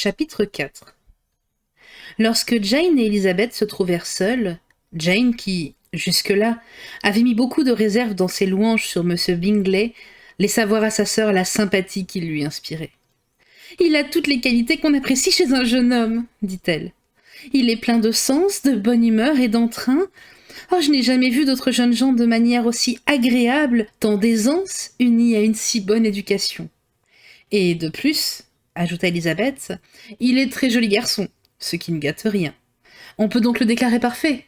Chapitre 4. Lorsque Jane et Elizabeth se trouvèrent seules, Jane, qui, jusque-là, avait mis beaucoup de réserve dans ses louanges sur M. Bingley, laissa voir à sa sœur la sympathie qu'il lui inspirait. « Il a toutes les qualités qu'on apprécie chez un jeune homme, » dit-elle. « Il est plein de sens, de bonne humeur et d'entrain. Oh, je n'ai jamais vu d'autres jeunes gens de manière aussi agréable, tant d'aisance, unie à une si bonne éducation. Et de plus, ajouta Elisabeth, il est très joli garçon, ce qui ne gâte rien. On peut donc le déclarer parfait.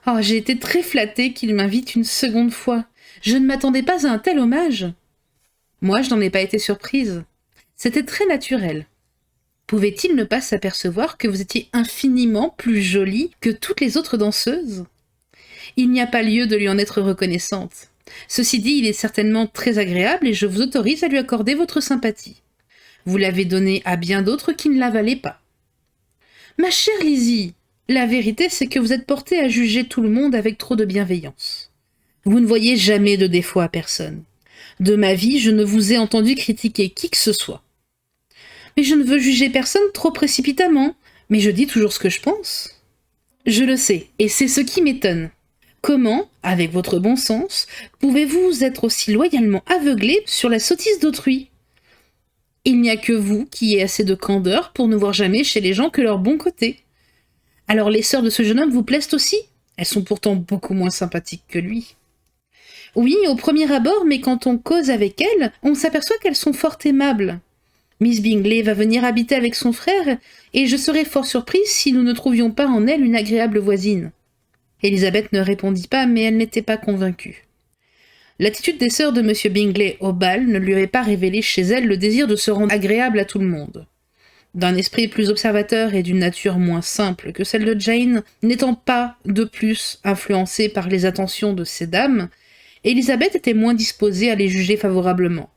Oh, j'ai été très flattée qu'il m'invite une seconde fois. Je ne m'attendais pas à un tel hommage. Moi, je n'en ai pas été surprise. C'était très naturel. Pouvait-il ne pas s'apercevoir que vous étiez infiniment plus jolie que toutes les autres danseuses ? Il n'y a pas lieu de lui en être reconnaissante. Ceci dit, il est certainement très agréable et je vous autorise à lui accorder votre sympathie. Vous l'avez donné à bien d'autres qui ne la valaient pas. Ma chère Lizzie, la vérité c'est que vous êtes portée à juger tout le monde avec trop de bienveillance. Vous ne voyez jamais de défaut à personne. De ma vie, je ne vous ai entendu critiquer qui que ce soit. Mais je ne veux juger personne trop précipitamment, mais je dis toujours ce que je pense. Je le sais, et c'est ce qui m'étonne. Comment, avec votre bon sens, pouvez-vous être aussi loyalement aveuglé sur la sottise d'autrui ? Il n'y a que vous qui ayez assez de candeur pour ne voir jamais chez les gens que leur bon côté. Alors les sœurs de ce jeune homme vous plaisent aussi ? Elles sont pourtant beaucoup moins sympathiques que lui. Oui, au premier abord, mais quand on cause avec elles, on s'aperçoit qu'elles sont fort aimables. Miss Bingley va venir habiter avec son frère, et je serais fort surprise si nous ne trouvions pas en elle une agréable voisine. Elisabeth ne répondit pas, mais elle n'était pas convaincue. L'attitude des sœurs de M. Bingley au bal ne lui avait pas révélé chez elle le désir de se rendre agréable à tout le monde. D'un esprit plus observateur et d'une nature moins simple que celle de Jane, n'étant pas, de plus, influencée par les attentions de ces dames, Elisabeth était moins disposée à les juger favorablement.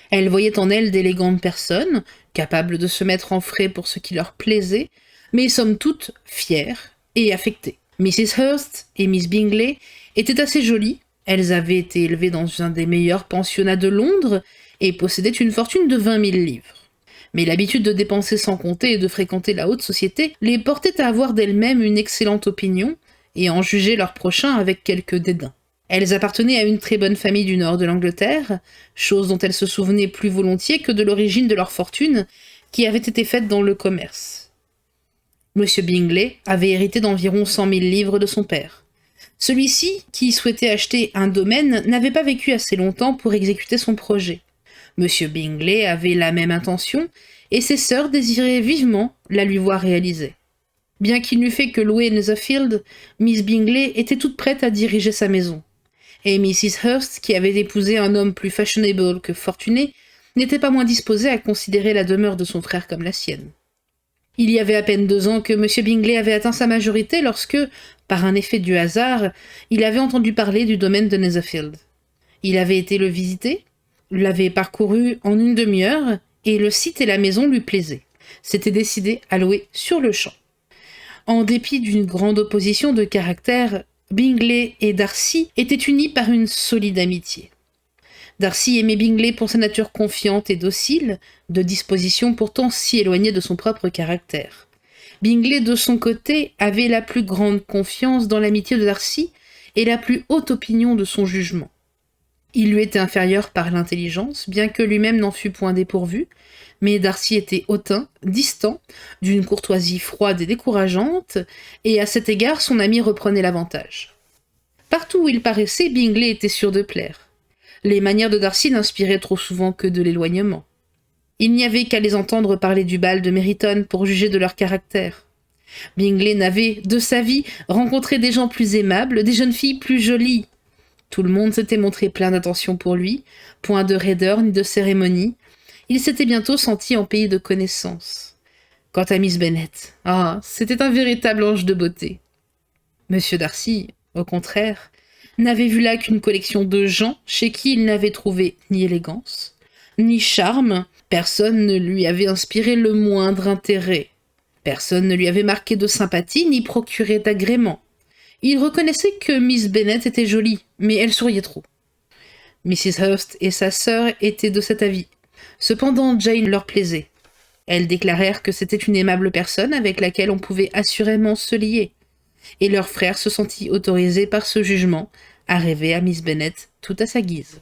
Elle voyait en elles d'élégantes personnes, capables de se mettre en frais pour ce qui leur plaisait, mais somme toute fières et affectées. Mrs. Hurst et Miss Bingley étaient assez jolies, elles avaient été élevées dans un des meilleurs pensionnats de Londres et possédaient une fortune de 20 000 livres. Mais l'habitude de dépenser sans compter et de fréquenter la haute société les portait à avoir d'elles-mêmes une excellente opinion et à en juger leurs prochains avec quelque dédain. Elles appartenaient à une très bonne famille du nord de l'Angleterre, chose dont elles se souvenaient plus volontiers que de l'origine de leur fortune qui avait été faite dans le commerce. M. Bingley avait hérité d'environ 100 000 livres de son père. Celui-ci, qui souhaitait acheter un domaine, n'avait pas vécu assez longtemps pour exécuter son projet. M. Bingley avait la même intention, et ses sœurs désiraient vivement la lui voir réalisée. Bien qu'il n'eût fait que louer Netherfield, Miss Bingley était toute prête à diriger sa maison. Et Mrs. Hurst, qui avait épousé un homme plus fashionable que fortuné, n'était pas moins disposée à considérer la demeure de son frère comme la sienne. Il y avait à peine 2 ans que M. Bingley avait atteint sa majorité lorsque, par un effet du hasard, il avait entendu parler du domaine de Netherfield. Il avait été le visiter, l'avait parcouru en une demi-heure, et le site et la maison lui plaisaient. S'était décidé à louer sur le champ. En dépit d'une grande opposition de caractère, Bingley et Darcy étaient unis par une solide amitié. Darcy aimait Bingley pour sa nature confiante et docile, de disposition pourtant si éloignée de son propre caractère. Bingley, de son côté, avait la plus grande confiance dans l'amitié de Darcy et la plus haute opinion de son jugement. Il lui était inférieur par l'intelligence, bien que lui-même n'en fût point dépourvu, mais Darcy était hautain, distant, d'une courtoisie froide et décourageante, et à cet égard son ami reprenait l'avantage. Partout où il paraissait, Bingley était sûr de plaire. Les manières de Darcy n'inspiraient trop souvent que de l'éloignement. Il n'y avait qu'à les entendre parler du bal de Meryton pour juger de leur caractère. Bingley n'avait, de sa vie, rencontré des gens plus aimables, des jeunes filles plus jolies. Tout le monde s'était montré plein d'attention pour lui, point de raideur ni de cérémonie. Il s'était bientôt senti en pays de connaissance. Quant à Miss Bennet, c'était un véritable ange de beauté. Monsieur Darcy, au contraire, n'avait vu là qu'une collection de gens chez qui il n'avait trouvé ni élégance, ni charme, personne ne lui avait inspiré le moindre intérêt. Personne ne lui avait marqué de sympathie ni procuré d'agrément. Il reconnaissait que Miss Bennet était jolie, mais elle souriait trop. Mrs. Hurst et sa sœur étaient de cet avis. Cependant, Jane leur plaisait. Elles déclarèrent que c'était une aimable personne avec laquelle on pouvait assurément se lier, et leur frère se sentit autorisé par ce jugement à rêver à Miss Bennet tout à sa guise.